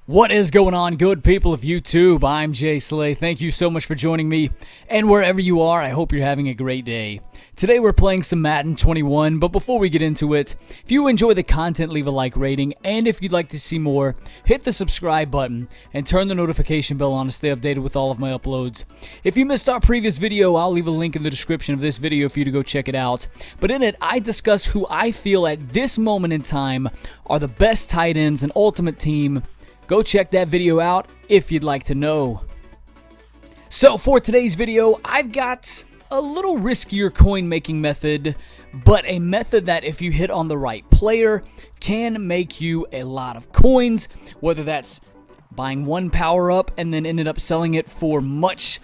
What is going on, good people of YouTube? I'm ImJslay. Thank you so much for joining me, and wherever you are, I hope you're having a great day. Today we're playing some Madden 21, but before we get into it, if you enjoy the content, leave a like rating, and if you'd like to see more, hit the subscribe button and turn the notification bell on to stay updated with all of my uploads. If you missed our previous video, I'll leave a link in the description of this video for you to go check it out. But in it, I discuss who I feel at this moment in time are the best tight ends in Ultimate Team. Go check that video out if you'd like to know. So for today's video, I've got a little riskier coin making method, but a method that if you hit on the right player can make you a lot of coins, whether that's buying one power up and then ended up selling it for much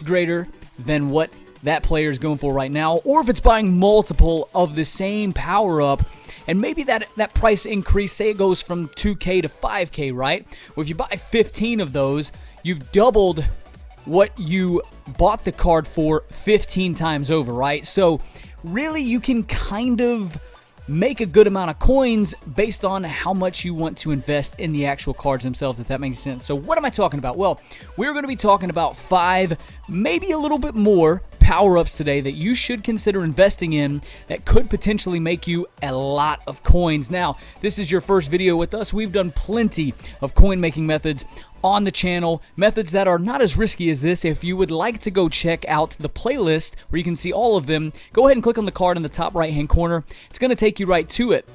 greater than what that player is going for right now, or if it's buying multiple of the same power up. And maybe that price increase, say it goes from 2K to 5K, right? Well, if you buy 15 of those, you've doubled what you bought the card for 15 times over, right? So really you can kind of make a good amount of coins based on how much you want to invest in the actual cards themselves, if that makes sense. So what am I talking about? Well, we're going to be talking about 5, maybe a little bit more power-ups today that you should consider investing in that could potentially make you a lot of coins. Now, this is your first video with us. We've done plenty of coin making methods on the channel, methods that are not as risky as this. If you would like to go check out the playlist where you can see all of them, go ahead and click on the card in the top right hand corner. It's going to take you right to it.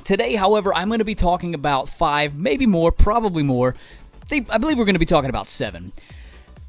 Today, however, I'm going to be talking about 5, maybe more, probably more. I believe we're going to be talking about 7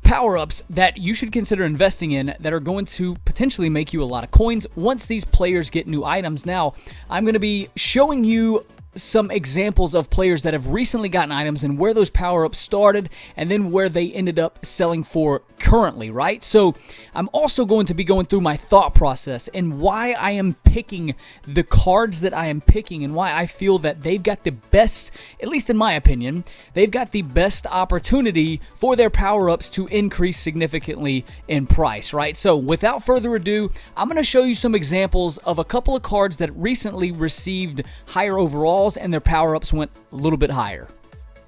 power-ups that you should consider investing in that are going to potentially make you a lot of coins once these players get new items. Now, I'm going to be showing you some examples of players that have recently gotten items and where those power-ups started and then where they ended up selling for currently, right? So I'm also going to be going through my thought process and why I am picking the cards that I am picking and why I feel that they've got the best, at least in my opinion, they've got the best opportunity for their power-ups to increase significantly in price, right? So without further ado, I'm going to show you some examples of a couple of cards that recently received higher overall and their power-ups went a little bit higher.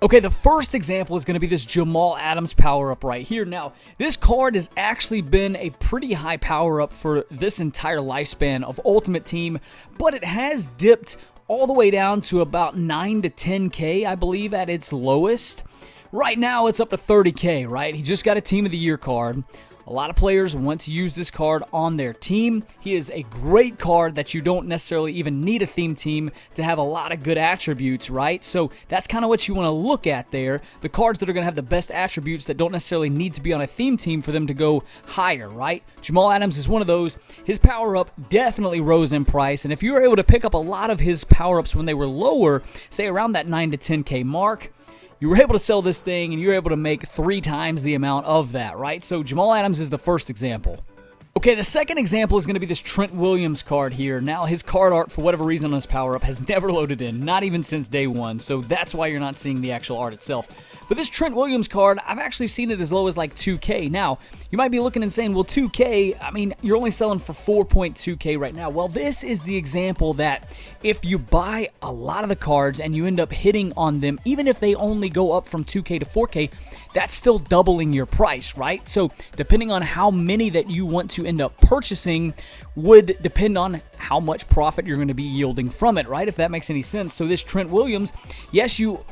Okay, the first example is going to be this Jamal Adams power-up right here. Now, this card has actually been a pretty high power-up for this entire lifespan of Ultimate Team, but it has dipped all the way down to about 9 to 10K, I believe, at its lowest. Right now, it's up to 30K, right? He just got a Team of the Year card. A lot of players want to use this card on their team. He is a great card that you don't necessarily even need a theme team to have a lot of good attributes, right? So that's kind of what you want to look at there. The cards that are going to have the best attributes that don't necessarily need to be on a theme team for them to go higher, right? Jamal Adams is one of those. His power-up definitely rose in price, and if you were able to pick up a lot of his power-ups when they were lower, say around that 9 to 10K mark, you were able to sell this thing and you're able to make 3 times the amount of that, right? So Jamal Adams is the first example. Okay, the second example is going to be this Trent Williams card here. Now, his card art, for whatever reason on his power-up, has never loaded in, not even since day 1, so that's why you're not seeing the actual art itself. But this Trent Williams card, I've actually seen it as low as like 2K. Now, you might be looking and saying, well, 2K, I mean, you're only selling for 4.2K right now. Well, this is the example that if you buy a lot of the cards and you end up hitting on them, even if they only go up from 2K to 4K, that's still doubling your price, right? So depending on how many that you want to end up purchasing would depend on how much profit you're going to be yielding from it, right? If that makes any sense. So this Trent Williams, yes, you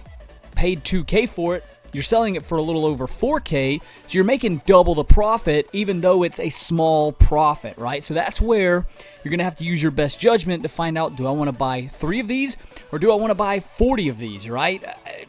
paid 2K for it. You're selling it for a little over 4K, so you're making double the profit, even though it's a small profit, right? So that's where you're going to have to use your best judgment to find out, do I want to buy 3 of these, or do I want to buy 40 of these, right?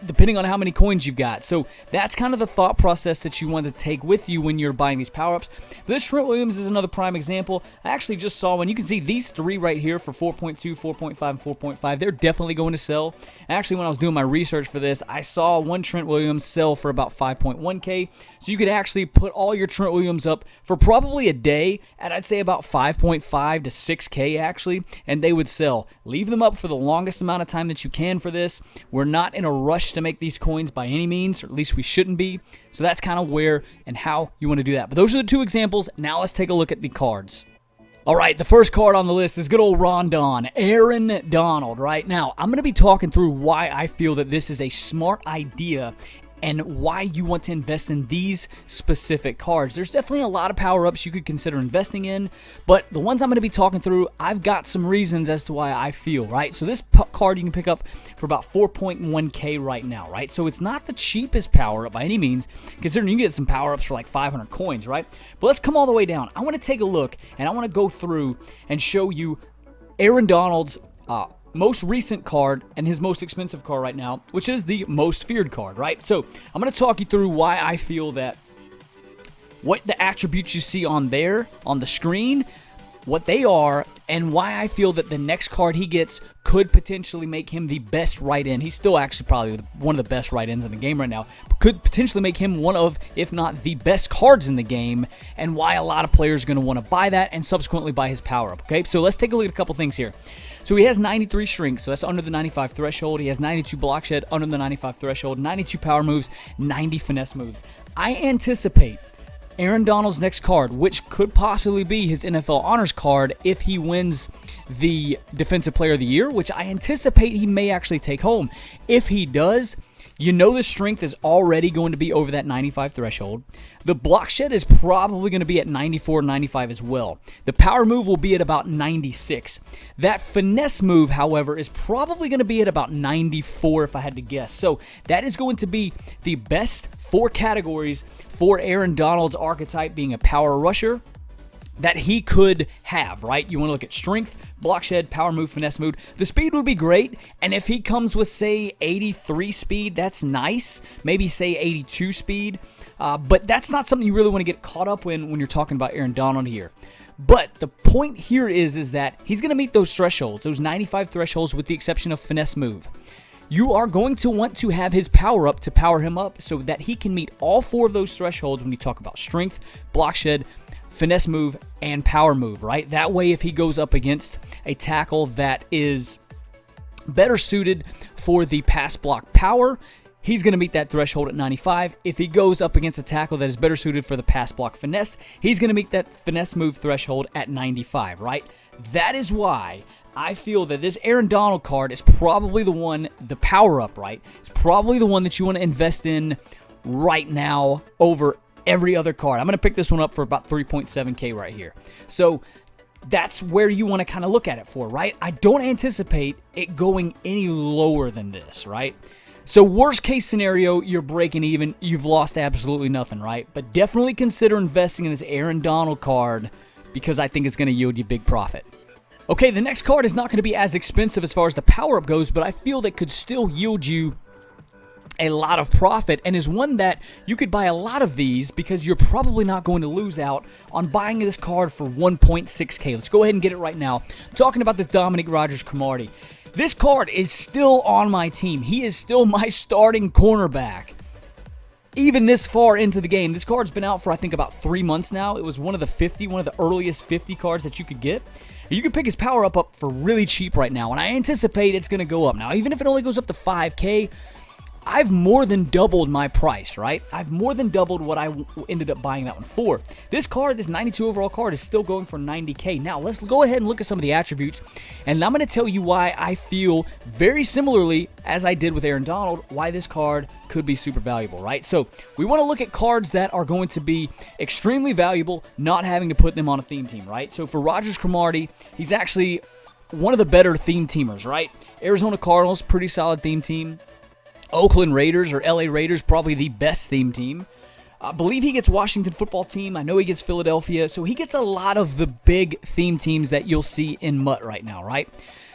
Depending on how many coins you've got. So that's kind of the thought process that you want to take with you when you're buying these power-ups. This Trent Williams is another prime example. I actually just saw one. You can see these 3 right here for 4.2, 4.5, and 4.5. They're definitely going to sell. Actually, when I was doing my research for this, I saw one Trent Williams sell for about 5.1K. So you could actually put all your Trent Williams up for probably a day at, I'd say, about 5.5 to 6K actually, and they would sell. Leave them up for the longest amount of time that you can for this. We're not in a rush to make these coins by any means, or at least we shouldn't be. So that's kind of where and how you want to do that. But those are the 2 examples. Now let's take a look at the cards. All right, the first card on the list is good old Rondon, Aaron Donald. Right now, I'm going to be talking through why I feel that this is a smart idea and why you want to invest in these specific cards. There's definitely a lot of power-ups you could consider investing in, but the ones I'm going to be talking through, I've got some reasons as to why I feel, right? So this card you can pick up for about 4.1K right now, right? So it's not the cheapest power-up by any means, considering you can get some power-ups for like 500 coins, right? But let's come all the way down. I want to take a look, and I want to go through and show you Aaron Donald's most recent card and his most expensive card right now, which is the most feared card, right? So I'm going to talk you through why I feel that what the attributes you see on there on the screen, what they are, and why I feel that the next card he gets could potentially make him the best right end. He's still actually probably one of the best right ends in the game right now. Could potentially make him one of, if not the best cards in the game, and why a lot of players are going to want to buy that and subsequently buy his power-up, okay? So let's take a look at a couple things here. So he has 93 strength, so that's under the 95 threshold. He has 92 block shed, under the 95 threshold, 92 power moves, 90 finesse moves. I anticipate Aaron Donald's next card, which could possibly be his NFL Honors card if he wins the Defensive Player of the Year, which I anticipate he may actually take home. If he does, you know the strength is already going to be over that 95 threshold. The block shed is probably going to be at 94, 95 as well. The power move will be at about 96. That finesse move, however, is probably going to be at about 94 if I had to guess. So that is going to be the best four categories for Aaron Donald's archetype being a power rusher that he could have, right? You want to look at strength, block shed, power move, finesse move. The speed would be great, and if he comes with, say, 83 speed, that's nice. Maybe, say, 82 speed, but that's not something you really want to get caught up in when you're talking about Aaron Donald here. But the point here is that he's going to meet those thresholds, those 95 thresholds with the exception of finesse move. You are going to want to have his power up to power him up so that he can meet all four of those thresholds when you talk about strength, block shed, finesse move, and power move, right? That way, if he goes up against a tackle that is better suited for the pass block power, he's going to meet that threshold at 95. If he goes up against a tackle that is better suited for the pass block finesse, he's going to meet that finesse move threshold at 95, right? That is why I feel that this Aaron Donald card is probably the one, the power up, right? It's probably the one that you want to invest in right now over every other card. I'm going to pick this one up for about 3.7K right here. So that's where you want to kind of look at it for, right? I don't anticipate it going any lower than this, right? So worst case scenario, you're breaking even. You've lost absolutely nothing, right? But definitely consider investing in this Aaron Donald card because I think it's going to yield you big profit. Okay, the next card is not going to be as expensive as far as the power-up goes, but I feel that could still yield you a lot of profit and is one that you could buy a lot of these because you're probably not going to lose out on buying this card for 1.6K. Let's go ahead and get it right now. I'm talking about this Dominique Rodgers-Cromartie. This card is still on my team. He is still my starting cornerback. Even this far into the game, this card's been out for I think about 3 months now. It was one of the earliest 50 cards that you could get. You can pick his power up for really cheap right now, and I anticipate it's going to go up. Now, even if it only goes up to 5K, I've more than doubled my price, right? I've more than doubled what I ended up buying that one for. This card, this 92 overall card, is still going for 90K. Now, let's go ahead and look at some of the attributes, and I'm going to tell you why I feel very similarly as I did with Aaron Donald, why this card could be super valuable, right? So we want to look at cards that are going to be extremely valuable, not having to put them on a theme team, right? So for Rodgers-Cromartie, he's actually one of the better theme teamers, right? Arizona Cardinals, pretty solid theme team. Oakland Raiders or LA Raiders, probably the best theme team. I believe he gets Washington Football Team. I know he gets Philadelphia. So he gets a lot of the big theme teams that you'll see in MUT right now, right?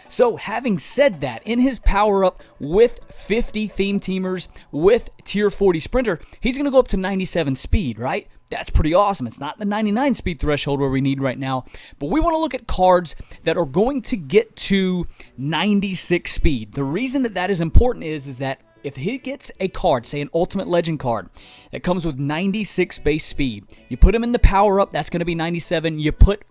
So having said that, in his power-up with 50 theme teamers, with Tier 40 Sprinter, he's going to go up to 97 speed, right? That's pretty awesome. It's not the 99 speed threshold where we need right now, but we want to look at cards that are going to get to 96 speed. The reason that is important is that if he gets a card, say an Ultimate Legend card, that comes with 96 base speed, you put him in the power-up, that's going to be 97. You put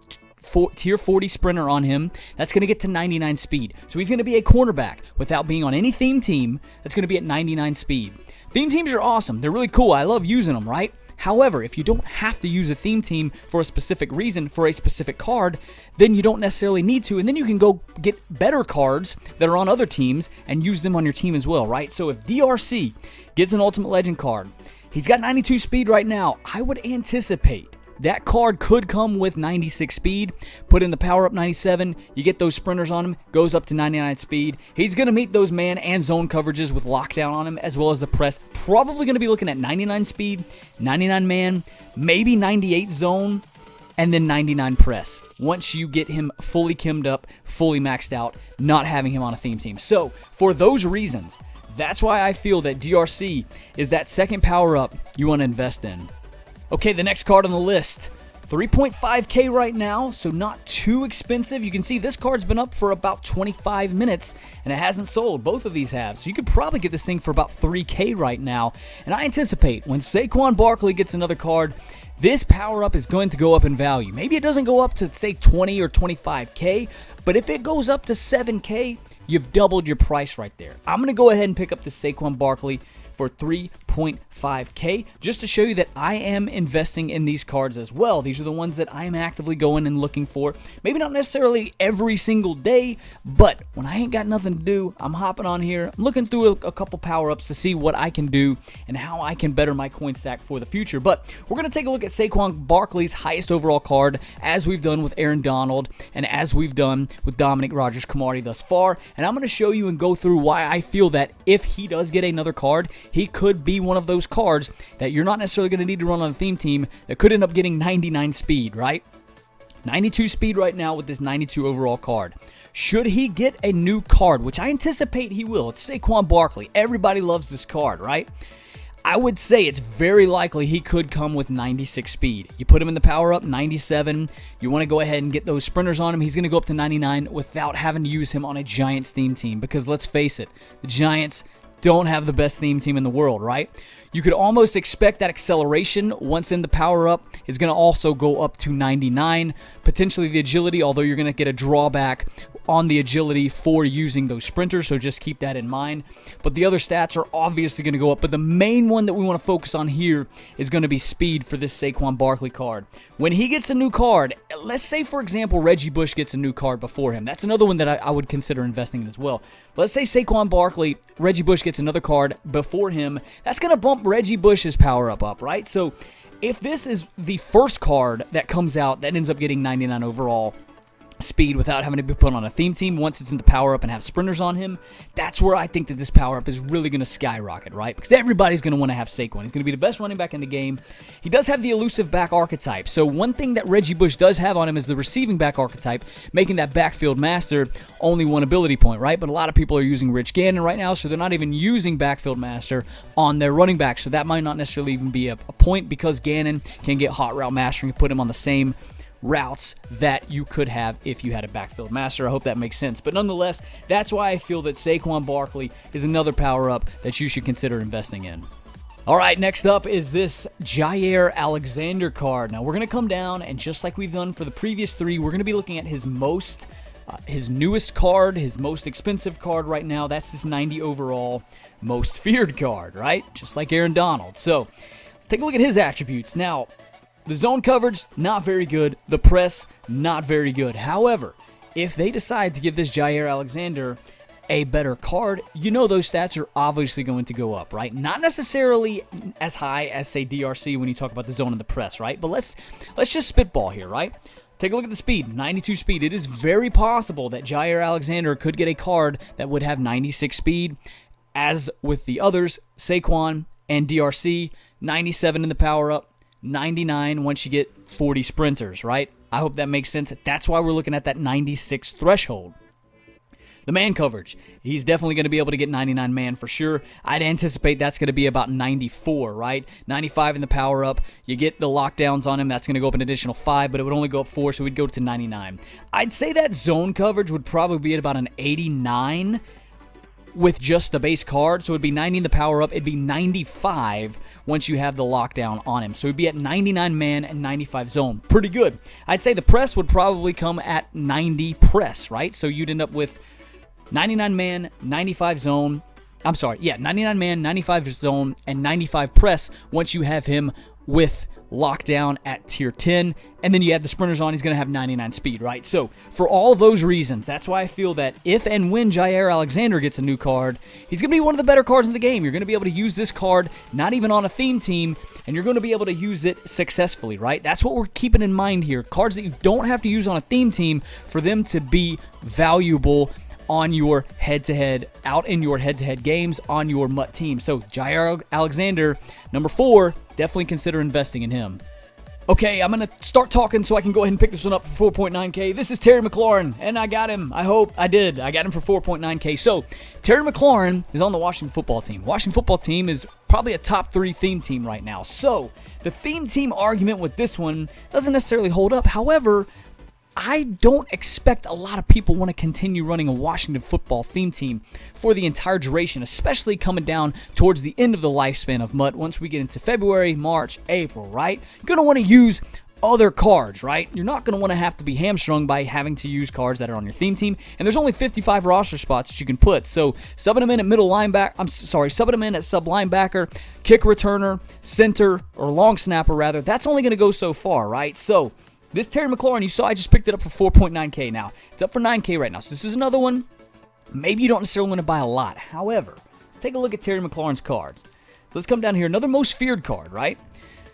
Tier 40 Sprinter on him, that's going to get to 99 speed. So he's going to be a cornerback without being on any theme team that's going to be at 99 speed. Theme teams are awesome. They're really cool. I love using them, right? However, if you don't have to use a theme team for a specific reason, for a specific card, then you don't necessarily need to, and then you can go get better cards that are on other teams and use them on your team as well, right? So if DRC gets an Ultimate Legend card, he's got 92 speed right now. I would anticipate that card could come with 96 speed. Put in the power up 97. You get those sprinters on him. Goes up to 99 speed. He's going to meet those man and zone coverages with lockdown on him, as well as the press. Probably going to be looking at 99 speed, 99 man, maybe 98 zone, and then 99 press. Once you get him fully kimmed up, fully maxed out, not having him on a theme team. So for those reasons, that's why I feel that DRC is that second power up you want to invest in. Okay, the next card on the list, 3.5K right now, so not too expensive. You can see this card's been up for about 25 minutes, and it hasn't sold. Both of these have, so you could probably get this thing for about 3K right now. And I anticipate when Saquon Barkley gets another card, this power-up is going to go up in value. Maybe it doesn't go up to, say, 20 or 25K, but if it goes up to 7K, you've doubled your price right there. I'm going to go ahead and pick up the Saquon Barkley for 3.5K, just to show you that I am investing in these cards as well. These are the ones that I am actively going and looking for. Maybe not necessarily every single day, but when I ain't got nothing to do, I'm hopping on here, I'm looking through a couple power-ups to see what I can do and how I can better my coin stack for the future. But we're going to take a look at Saquon Barkley's highest overall card, as we've done with Aaron Donald and as we've done with Dominic Rodgers-Cromartie thus far. And I'm going to show you and go through why I feel that if he does get another card, he could be one of those cards that you're not necessarily going to need to run on a theme team that could end up getting 99 speed, right? 92 speed right now with this 92 overall card. Should he get a new card, which I anticipate he will, it's Saquon Barkley. Everybody loves this card, right? I would say it's very likely he could come with 96 speed. You put him in the power up, 97. You want to go ahead and get those sprinters on him. He's going to go up to 99 without having to use him on a Giants theme team, because let's face it, the Giants don't have the best theme team in the world, right? You could almost expect that acceleration once in the power-up is going to also go up to 99. Potentially the agility, although you're going to get a drawback on the agility for using those sprinters, so just keep that in mind. But the other stats are obviously going to go up, but the main one that we want to focus on here is going to be speed for this Saquon Barkley card. When he gets a new card, let's say, for example, Reggie Bush gets a new card before him. That's another one that I would consider investing in as well. Let's say Saquon Barkley, Reggie Bush gets another card before him. That's going to bump Reggie Bush's power-up up, right? So if this is the first card that comes out that ends up getting 99 overall speed without having to be put on a theme team, once it's in the power-up and have sprinters on him, that's where I think that this power-up is really going to skyrocket, right? Because everybody's going to want to have Saquon. He's going to be the best running back in the game. He does have the elusive back archetype. So one thing that Reggie Bush does have on him is the receiving back archetype, making that backfield master only one ability point, right? But a lot of people are using Rich Gannon right now, so they're not even using backfield master on their running back. So that might not necessarily even be a point, because Gannon can get hot route mastering and put him on the same routes that you could have if you had a backfield master. I hope that makes sense. But nonetheless, that's why I feel that Saquon Barkley is another power-up that you should consider investing in. All right, next up is this Jair Alexander card. Now, we're going to come down, and just like we've done for the previous three, we're going to be looking at his newest card, his most expensive card right now. That's this 90 overall most feared card, right? Just like Aaron Donald. So, let's take a look at his attributes. Now, the zone coverage, not very good. The press, not very good. However, if they decide to give this Jair Alexander a better card, you know those stats are obviously going to go up, right? Not necessarily as high as, say, DRC when you talk about the zone and the press, right? But let's just spitball here, right? Take a look at the speed, 92 speed. It is very possible that Jair Alexander could get a card that would have 96 speed. As with the others, Saquon and DRC, 97 in the power-up, 99 once you get 40 sprinters, right? I hope that makes sense. That's why we're looking at that 96 threshold. The man coverage, he's definitely going to be able to get 99 man for sure. I'd anticipate that's going to be about 94, right? 95 in the power-up. You get the lockdowns on him. That's going to go up an additional 5, but it would only go up 4, so we'd go to 99. I'd say that zone coverage would probably be at about an 89 with just the base card. So it'd be 90 in the power-up. It'd be 95 once you have the lockdown on him. So it'd be at 99 man and 95 zone. Pretty good. I'd say the press would probably come at 90 press, right? So you'd end up with 99 man, 95 zone. I'm sorry, yeah, 99 man, 95 zone, and 95 press once you have him with lockdown at tier 10, and then you add the sprinters on, he's going to have 99 speed, right? So for all those reasons, that's why I feel that if and when Jair Alexander gets a new card, he's going to be one of the better cards in the game. You're going to be able to use this card, not even on a theme team, and you're going to be able to use it successfully, right? That's what we're keeping in mind here. Cards that you don't have to use on a theme team for them to be valuable on your head-to-head, out in your head-to-head games on your MUT team. So Jair Alexander, number 4, definitely consider investing in him. Okay, I'm going to start talking so I can go ahead and pick this one up for 4.9K. This is Terry McLaurin, and I got him. I hope I did. I got him for 4.9K. So Terry McLaurin is on the Washington football team. Washington football team is probably a top 3 theme team right now. So the theme team argument with this one doesn't necessarily hold up. However, I don't expect a lot of people want to continue running a Washington football theme team for the entire duration, especially coming down towards the end of the lifespan of MUT once we get into February, March, April, right? You're going to want to use other cards, right? You're not going to want to have to be hamstrung by having to use cards that are on your theme team, and there's only 55 roster spots that you can put, so subbing them in at subbing them in at sub linebacker, kick returner, center, or long snapper rather, that's only going to go so far, right? So this Terry McLaurin, you saw I just picked it up for 4.9K now. It's up for 9K right now. So this is another one. Maybe you don't necessarily want to buy a lot. However, let's take a look at Terry McLaurin's cards. So let's come down here. Another most feared card, right?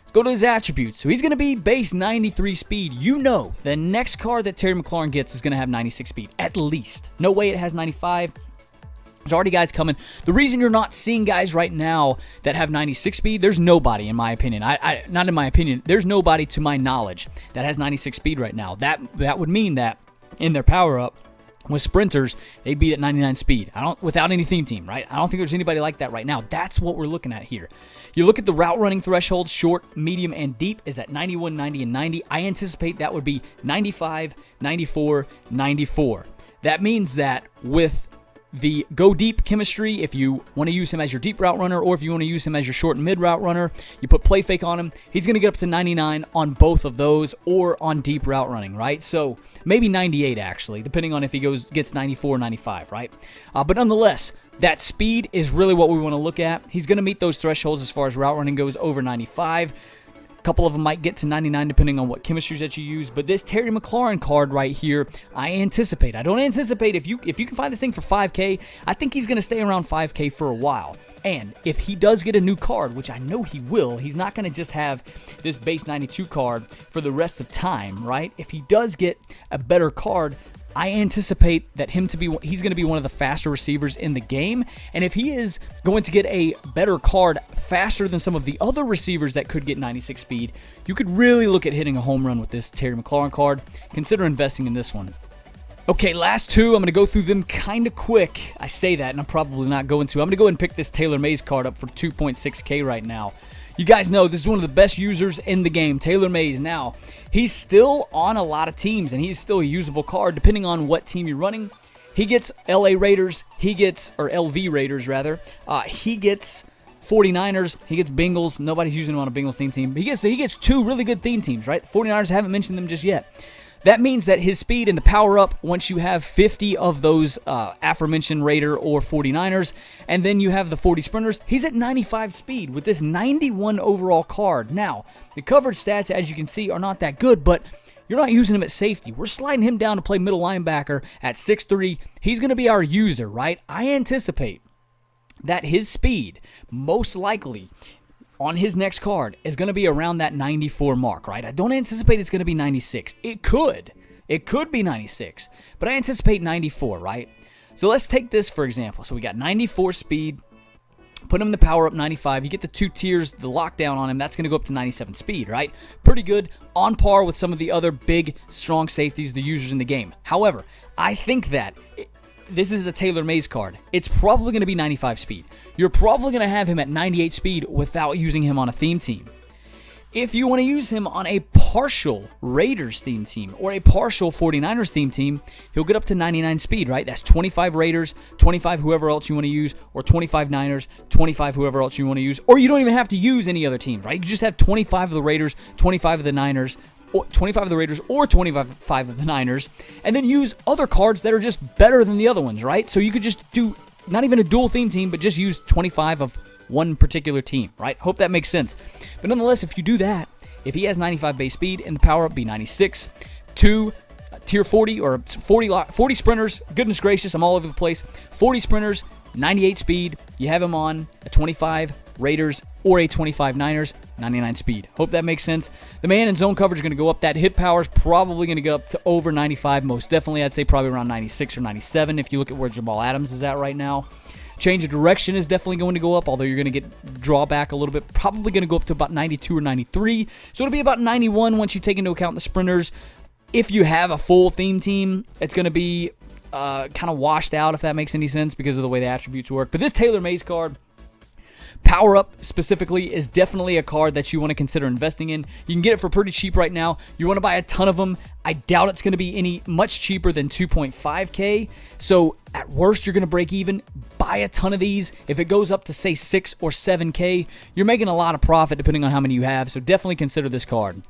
Let's go to his attributes. So he's going to be base 93 speed. You know the next card that Terry McLaurin gets is going to have 96 speed. At least. No way it has 95. There's already guys coming. The reason you're not seeing guys right now that have 96 speed, there's nobody, in my opinion. Not in my opinion. There's nobody, to my knowledge, that has 96 speed right now. That would mean that in their power-up with sprinters, they beat at 99 speed. Without any theme team, right? I don't think there's anybody like that right now. That's what we're looking at here. You look at the route running threshold, short, medium, and deep is at 91, 90, and 90. I anticipate that would be 95, 94, 94. That means that with the go deep chemistry, if you want to use him as your deep route runner or if you want to use him as your short and mid route runner, you put play fake on him, he's going to get up to 99 on both of those or on deep route running, right? So maybe 98 actually, depending on if he gets 94 or 95, right? But nonetheless, that speed is really what we want to look at. He's going to meet those thresholds as far as route running goes over 95. Couple of them might get to 99 depending on what chemistries that you use, but this Terry McLaurin card right here, I don't anticipate if you can find this thing for 5K, I think he's going to stay around 5K for a while. And if he does get a new card, which I know he will, he's not going to just have this base 92 card for the rest of time, right? If he does get a better card, I anticipate that he's going to be one of the faster receivers in the game, and if he is going to get a better card faster than some of the other receivers that could get 96 speed, you could really look at hitting a home run with this Terry McLaurin card. Consider investing in this one. Okay, last two, I'm going to go through them kind of quick. I say that, and I'm probably not going to. I'm going to go ahead and pick this Taylor Mays card up for 2.6K right now. You guys know this is one of the best users in the game, Taylor Mays. Now, he's still on a lot of teams, and he's still a usable card depending on what team you're running. He gets LA Raiders, or LV Raiders rather. He gets 49ers, he gets Bengals. Nobody's using him on a Bengals theme team. He gets 2 really good theme teams, right? 49ers, haven't mentioned them just yet. That means that his speed and the power up, once you have 50 of those aforementioned Raider or 49ers, and then you have the 40 sprinters, he's at 95 speed with this 91 overall card. Now, the coverage stats, as you can see, are not that good, but you're not using him at safety. We're sliding him down to play middle linebacker at 6'3". He's going to be our user, right? I anticipate that his speed, most likely, on his next card is going to be around that 94 mark, right? I don't anticipate it's going to be 96. It could be 96, but I anticipate 94, right? So let's take this for example. So we got 94 speed, put him in the power up 95. You get the 2 tiers, the lockdown on him, that's going to go up to 97 speed, right? Pretty good, on par with some of the other big, strong safeties, the users in the game. However, I think that this is a Taylor Mays card. It's probably going to be 95 speed. You're probably going to have him at 98 speed without using him on a theme team. If you want to use him on a partial Raiders theme team or a partial 49ers theme team, he'll get up to 99 speed, right? That's 25 Raiders, 25 whoever else you want to use, or 25 Niners, 25 whoever else you want to use, or you don't even have to use any other teams, right? You just have 25 of the Raiders, 25 of the Niners, 25 of the Raiders or 25 of the Niners, and then use other cards that are just better than the other ones, right? So you could just do not even a dual theme team, but just use 25 of one particular team, right? Hope that makes sense. But nonetheless, if you do that, if he has 95 base speed and the power-up be 96, 2 tier 40 or 40 sprinters, goodness gracious, I'm all over the place, 40 sprinters, 98 speed, you have him on a 25 Raiders or a 25 Niners, 99 speed. Hope that makes sense. The man and zone coverage are going to go up. That hit power is probably going to go up to over 95, most definitely. I'd say probably around 96 or 97 if you look at where Jamal Adams is at right now. Change of direction is definitely going to go up, although you're going to get drawback a little bit. Probably going to go up to about 92 or 93. So it'll be about 91 once you take into account the sprinters. If you have a full theme team, it's going to be kind of washed out, if that makes any sense, because of the way the attributes work. But this Taylor Mays card, Power Up specifically, is definitely a card that you want to consider investing in. You can get it for pretty cheap right now. You want to buy a ton of them. I doubt it's going to be any much cheaper than 2.5K. So at worst, you're going to break even. Buy a ton of these. If it goes up to, say, 6 or 7K, you're making a lot of profit depending on how many you have. So definitely consider this card.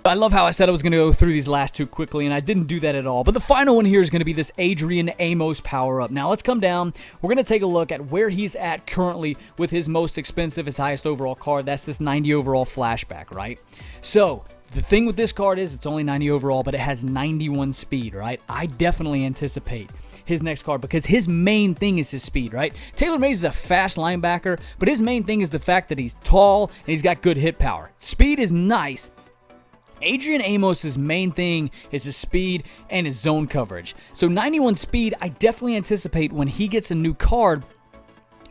I love how I said I was going to go through these last two quickly, and I didn't do that at all. But the final one here is going to be this Adrian Amos power-up. Now, let's come down. We're going to take a look at where he's at currently with his most expensive, his highest overall card. That's this 90 overall flashback, right? So, the thing with this card is it's only 90 overall, but it has 91 speed, right? I definitely anticipate his next card because his main thing is his speed, right? Taylor Mays is a fast linebacker, but his main thing is the fact that he's tall and he's got good hit power. Speed is nice. Adrian Amos' main thing is his speed and his zone coverage. So 91 speed, I definitely anticipate when he gets a new card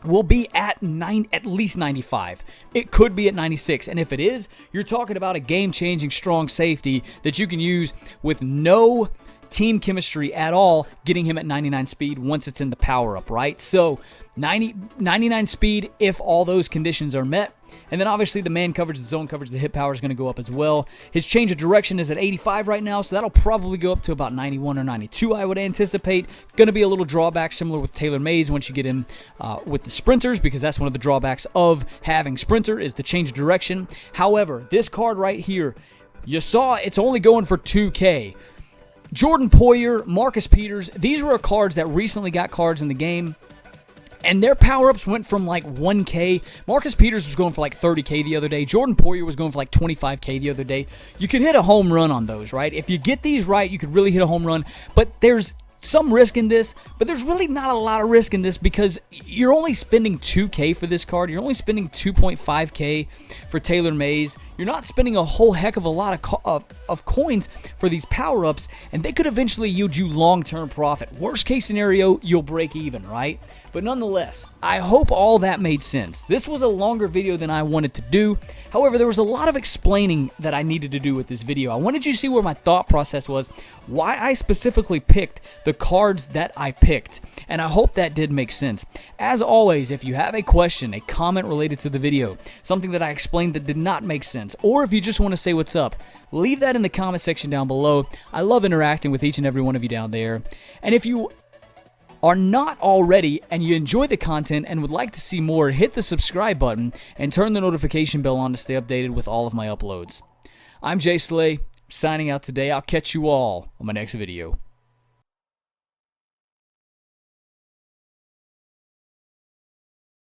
will be at least 95. It could be at 96. And if it is, you're talking about a game-changing strong safety that you can use with no team chemistry at all, getting him at 99 speed once it's in the power-up, right? So 99 speed if all those conditions are met. And then obviously the man coverage, the zone coverage, the hit power is going to go up as well. His change of direction is at 85 right now, so that'll probably go up to about 91 or 92, I would anticipate. Going to be a little drawback similar with Taylor Mays once you get him with the sprinters, because that's one of the drawbacks of having sprinter is the change of direction. However, this card right here, you saw it's only going for 2K. Jordan Poyer, Marcus Peters, these were cards that recently got cards in the game, and their power-ups went from like 1K. Marcus Peters was going for like 30K the other day. Jordan Poyer was going for like 25K the other day. You could hit a home run on those, right? If you get these right, you could really hit a home run, but there's some risk in this, but there's really not a lot of risk in this because you're only spending 2K for this card. You're only spending 2.5K for Taylor Mays. You're not spending a whole heck of a lot of coins for these power-ups, and they could eventually yield you long-term profit. Worst case scenario, you'll break even, right? But nonetheless, I hope all that made sense. This was a longer video than I wanted to do. However, there was a lot of explaining that I needed to do with this video. I wanted you to see where my thought process was, why I specifically picked the cards that I picked, and I hope that did make sense. As always, if you have a question, a comment related to the video, something that I explained that did not make sense, or if you just want to say what's up, leave that in the comment section down below. I love interacting with each and every one of you down there. And if you are not already and you enjoy the content and would like to see more, hit the subscribe button and turn the notification bell on to stay updated with all of my uploads. I'm ImJslay, signing out today. I'll catch you all on my next video.